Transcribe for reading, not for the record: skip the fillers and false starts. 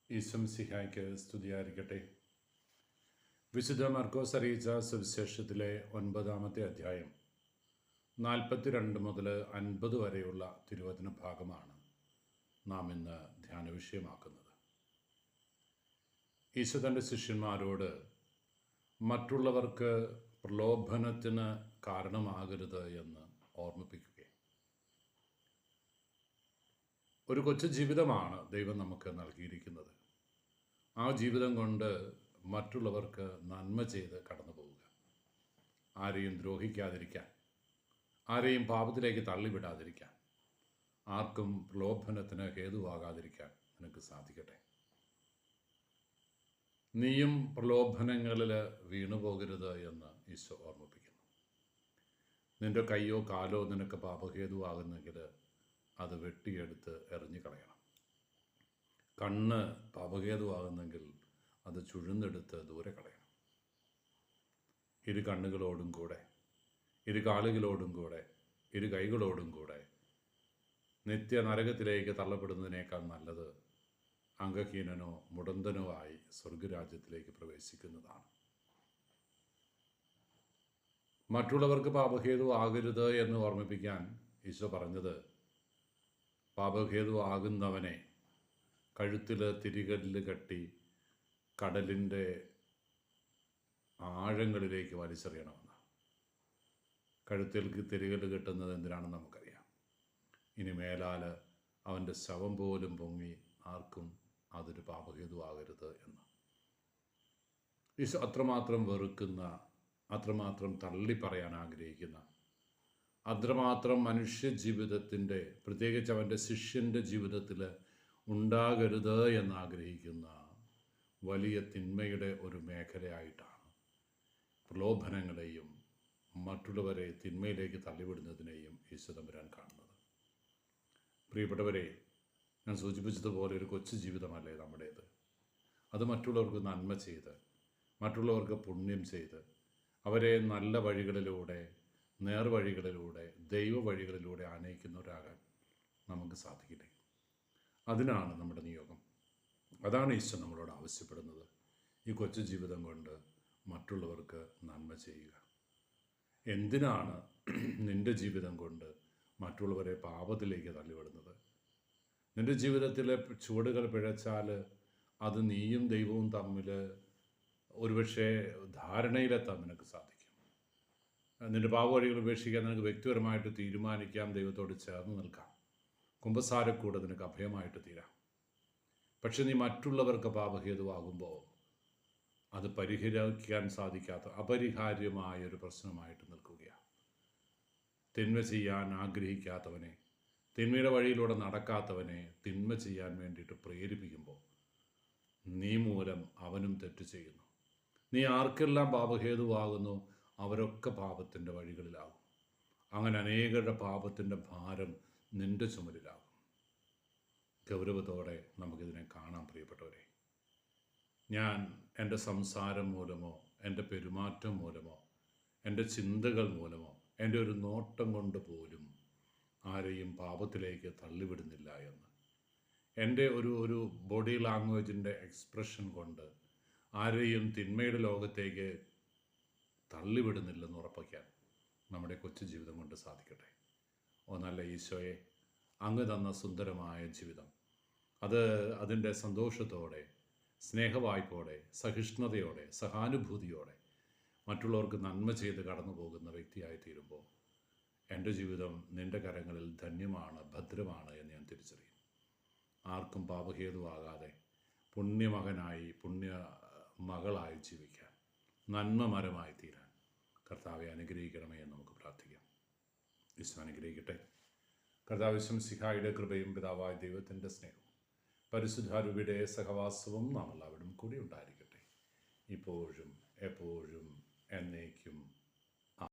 ഈശംസിഹായ്ക്ക് സ്തുതിയായിരിക്കട്ടെ. വിശുദ്ധ മർക്കോസ് അറിയിച്ച സുവിശേഷത്തിലെ 9-ാമത്തെ അധ്യായം 42 മുതൽ 50 വരെയുള്ള തിരുവചന ഭാഗമാണ് നാം ഇന്ന് ധ്യാന വിഷയമാക്കുന്നത്. ഈശോ തൻ്റെ ശിഷ്യന്മാരോട് മറ്റുള്ളവർക്ക് പ്രലോഭനത്തിന് കാരണമാകരുത് എന്ന് ഓർമ്മിപ്പിക്കുകയും, ഒരു കൊച്ചു ജീവിതമാണ് ദൈവം നമുക്ക് നൽകിയിരിക്കുന്നത്. ആ ജീവിതം കൊണ്ട് മറ്റുള്ളവർക്ക് നന്മ ചെയ്ത് കടന്നു പോവുക, ആരെയും ദ്രോഹിക്കാതിരിക്കാൻ, ആരെയും പാപത്തിലേക്ക് തള്ളിവിടാതിരിക്കാൻ, ആർക്കും പ്രലോഭനത്തിന് ഹേതുവാകാതിരിക്കാൻ നിനക്ക് സാധിക്കട്ടെ. നീയും പ്രലോഭനങ്ങളിൽ വീണുപോകരുത് എന്ന് ഈശോ ഓർമ്മിപ്പിക്കുന്നു. നിന്റെ കയ്യോ കാലോ നിനക്ക് പാപഹേതുവാകുന്നെങ്കിൽ അത് വെട്ടിയെടുത്ത് എറിഞ്ഞു കളയണം. കണ്ണ് പാപഹേതുവാകുന്നെങ്കിൽ അത് ചുഴുന്നെടുത്ത് ദൂരെ കളയണം. ഇരു കണ്ണുകളോടും കൂടെ, ഇരു കാലുകളോടും കൂടെ, ഇരു കൈകളോടും കൂടെ നിത്യ നരകത്തിലേക്ക് തള്ളപ്പെടുന്നതിനേക്കാൾ നല്ലത് അംഗഹീനനോ മുടന്തനോ ആയി സ്വർഗരാജ്യത്തിലേക്ക് പ്രവേശിക്കുന്നതാണ്. മറ്റുള്ളവർക്ക് പാപഹേതു ആകരുത് എന്ന് ഓർമ്മിപ്പിക്കാൻ ഈശോ പറഞ്ഞത്, പാപഹേതു ആകുന്നവനെ കഴുത്തിൽ തിരികല്ല് കെട്ടി കടലിൻ്റെ ആഴങ്ങളിലേക്ക് വലിച്ചെറിയണമെന്ന്. കഴുത്തിൽ തിരികല്ല് കെട്ടുന്നത് എന്തിനാണെന്ന് നമുക്കറിയാം. ഇനി മേലാൽ അവൻ്റെ ശവം പോലും പൊങ്ങി ആർക്കും അതൊരു പാപഹേതു ആകരുത് എന്ന്. ഈശോ അത്രമാത്രം വെറുക്കുന്ന, അത്രമാത്രം തള്ളിപ്പറയാൻ ആഗ്രഹിക്കുന്ന, അത്രമാത്രം മനുഷ്യ ജീവിതത്തിൻ്റെ, പ്രത്യേകിച്ച് അവൻ്റെ ശിഷ്യൻ്റെ ജീവിതത്തിൽ ഉണ്ടാകരുത് എന്നാഗ്രഹിക്കുന്ന വലിയ തിന്മയുടെ ഒരു മേഖലയായിട്ടാണ് പ്രലോഭനങ്ങളെയും മറ്റുള്ളവരെ തിന്മയിലേക്ക് തള്ളിവിടുന്നതിനെയും ഈശോ തമ്പുരാൻ കാണുന്നത്. പ്രിയപ്പെട്ടവരെ, ഞാൻ സൂചിപ്പിച്ചതുപോലെ ഒരു കൊച്ചു ജീവിതമല്ലേ നമ്മുടേത്. അത് മറ്റുള്ളവർക്ക് നന്മ ചെയ്ത്, മറ്റുള്ളവർക്ക് പുണ്യം ചെയ്ത്, അവരെ നല്ല വഴികളിലൂടെ, നേർവഴികളിലൂടെ, ദൈവ വഴികളിലൂടെ ആനയിക്കുന്നവരാകാൻ നമുക്ക് സാധിക്കില്ലേ? അതിനാണ് നമ്മുടെ നിയോഗം. അതാണ് ഈശോ നമ്മളോട് ആവശ്യപ്പെടുന്നത്. ഈ കൊച്ചു ജീവിതം കൊണ്ട് മറ്റുള്ളവർക്ക് നന്മ ചെയ്യുക. എന്തിനാണ് നിൻ്റെ ജീവിതം കൊണ്ട് മറ്റുള്ളവരെ പാപത്തിലേക്ക് തള്ളിവിടുന്നത്? നിൻ്റെ ജീവിതത്തിലെ ചുവടുകൾ പിഴച്ചാൽ അത് നീയും ദൈവവും തമ്മിൽ ഒരുപക്ഷെ ധാരണയിലെത്താൻ നിനക്ക് സാധിക്കും. നിൻ്റെ പാപവഴികൾ ഉപേക്ഷിക്കാൻ നിനക്ക് വ്യക്തിപരമായിട്ട് തീരുമാനിക്കാം, ദൈവത്തോട് ചേർന്ന് നിൽക്കാം, കുമ്പസാരക്കൂടെ നിനക്ക് അഭയമായിട്ട് തീരാം. പക്ഷെ നീ മറ്റുള്ളവർക്ക് പാപഹേതുവാകുമ്പോൾ അത് പരിഹരിക്കാൻ സാധിക്കാത്ത അപരിഹാര്യമായൊരു പ്രശ്നമായിട്ട് നിൽക്കുകയാണ്. തിന്മ ചെയ്യാൻ ആഗ്രഹിക്കാത്തവനെ, തിന്മയുടെ വഴിയിലൂടെ നടക്കാത്തവനെ തിന്മ ചെയ്യാൻ വേണ്ടിയിട്ട് പ്രേരിപ്പിക്കുമ്പോൾ നീ മൂലം അവനും തെറ്റ് ചെയ്യുന്നു. നീ ആർക്കെല്ലാം പാപഹേതുവാകുന്നു അവരൊക്കെ പാപത്തിൻ്റെ വഴികളിലാകും. അങ്ങനെ അനേകരുടെ പാപത്തിൻ്റെ ഭാരം നിൻ്റെ ചുമലിലാകും. ഗൗരവത്തോടെ നമുക്കിതിനെ കാണാം. പ്രിയപ്പെട്ടവരെ, ഞാൻ എൻ്റെ സംസാരം മൂലമോ, എൻ്റെ പെരുമാറ്റം മൂലമോ, എൻ്റെ ചിന്തകൾ മൂലമോ, എൻ്റെ ഒരു നോട്ടം കൊണ്ട് പോലും ആരെയും പാപത്തിലേക്ക് തള്ളിവിടുന്നില്ല എന്ന്, എൻ്റെ ഒരു ബോഡി ലാംഗ്വേജിൻ്റെ എക്സ്പ്രഷൻ കൊണ്ട് ആരെയും തിന്മയുടെ ലോകത്തേക്ക് തള്ളിവിടുന്നില്ലെന്ന് ഉറപ്പിക്കാൻ നമ്മുടെ കൊച്ചു ജീവിതം കൊണ്ട് സാധിക്കട്ടെ. ഓ നല്ല ഈശോയെ, അങ്ങ് തന്ന സുന്ദരമായ ജീവിതം, അത് അതിൻ്റെ സന്തോഷത്തോടെ, സ്നേഹവായ്പോടെ, സഹിഷ്ണുതയോടെ, സഹാനുഭൂതിയോടെ മറ്റുള്ളവർക്ക് നന്മ ചെയ്ത് കടന്നു പോകുന്ന വ്യക്തിയായി തീരുമ്പോൾ എൻ്റെ ജീവിതം നിൻ്റെ കരങ്ങളിൽ ധന്യമാണ്, ഭദ്രമാണ് എന്ന് ഞാൻ തിരിച്ചറിയും. ആർക്കും പാപഹേതുവാകാതെ പുണ്യമകനായി, പുണ്യ മകളായി ജീവിക്കാൻ, നന്മമരമായി തീരാൻ കർത്താവെ അനുഗ്രഹിക്കണമേ എന്ന് നമുക്ക് പ്രാർത്ഥിക്കാം. ഈശോ അനുഗ്രഹിക്കട്ടെ. കർത്താവ് മിശിഹായുടെ കൃപയും പിതാവായ ദൈവത്തിൻ്റെ സ്നേഹവും പരിശുദ്ധാരൂപിയുടെ സഹവാസവും നാം എല്ലാവരും കൂടി ഉണ്ടായിരിക്കട്ടെ, ഇപ്പോഴും എപ്പോഴും എന്നേക്കും.